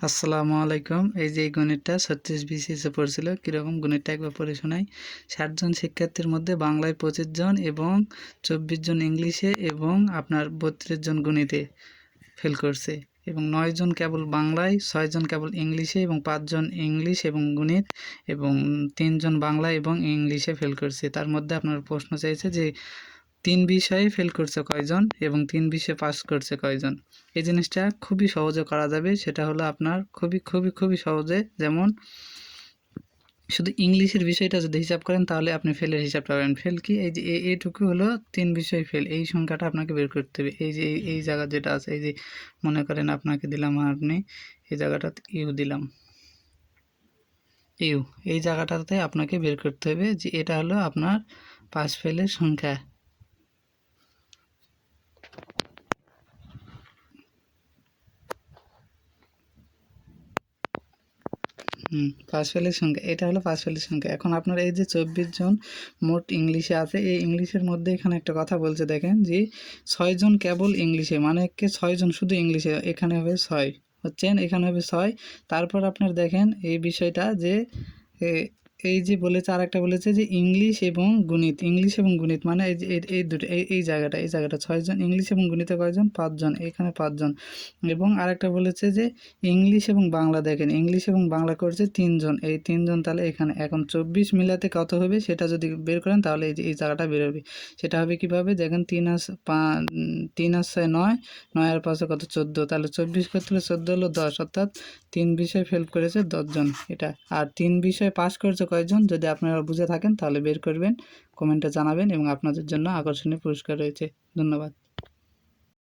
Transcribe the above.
আসসালামু আলাইকুম। এই যে এই গণিতটা 36 বিসিএসে পড়ছিল, কীরকম গণিতটা একবার পড়ে শোনাই। 60 জন শিক্ষার্থীর মধ্যে বাংলায় 25 জন এবং 24 জন ইংলিশে এবং আপনার 32 জন গণিতে ফেল করছে এবং 9 জন কেবল বাংলায়, 6 জন কেবল ইংলিশে এবং 5 জন ইংলিশ এবং গণিত এবং 3 জন বাংলা এবং ইংলিশে ফেল করছে। তার মধ্যে আপনার প্রশ্ন চাইছে যে 3 বিষয়ে ফেল করছে কয়জন এবং 3 বিষয়ে পাস করছে কয়জন। এই জিনিসটা খুবই সহজে করা যাবে, সেটা হলো আপনার খুবই সহজে। যেমন শুধু ইংলিশের বিষয়টা যদি হিসাব করেন তাহলে আপনি ফেলের হিসাবটা পাবেন। ফেল কি, এই যে এইটুকু হলো 3 বিষয় ফেল, এই সংখ্যাটা আপনাকে বের করতে হবে। এই যে এই জায়গা যেটা আছে, এই যে মনে করেন আপনাকে দিলাম, আপনি এই জায়গাটাতে ইউ দিলাম, ইউ এই জায়গাটাতে আপনাকে বের করতে হবে যে এটা হলো আপনার পাস ফেলের সংখ্যা। পাস ফেলের সংখ্যা, এটা হলো পাস ফেলের সংখ্যা। এখন আপনার এই যে 24 জন মোট ইংলিশে আছে, এই ইংলিশের মধ্যে এখানে একটা কথা বলছে, দেখেন যে 6 জন কেবল ইংলিশে, মানে 6 জন শুধু ইংলিশে, এখানে হবে 6 হচ্ছেন, এখানে হবে 6। তারপর আপনার দেখেন এই বিষয়টা যে এই যে বলেছে, আর একটা বলেছে যে ইংলিশ এবং গণিত, মানে এই যে এই দুটো এই জায়গাটা 6 জন, ইংলিশ এবং গণিতে কয়জন, 5 জন, এখানে 5 জন। এবং আরেকটা বলেছে যে ইংলিশ এবং বাংলা, দেখেন ইংলিশ এবং বাংলা করছে 3 জন, এই 3 জন, তাহলে এখানে এখন 24 মিলাতে কত হবে সেটা যদি বের করেন তাহলে এই যে এই জায়গাটা বের হবে। সেটা হবে কীভাবে, দেখেন 3 আর 6 9, 9 আর 5 কত 14, তাহলে 24 করতে হলে 14 হলো 10, অর্থাৎ 3 বিষয় ফেল করেছে 10 জন এটা। আর 3 বিষয় পাস করেছে কয়জন, যদি আপনারা বুঝে থাকেন তাহলে বের করবেন, কমেন্টে জানাবেন এবং আপনাদের জন্য আকর্ষণীয় পুরস্কার রয়েছে। ধন্যবাদ।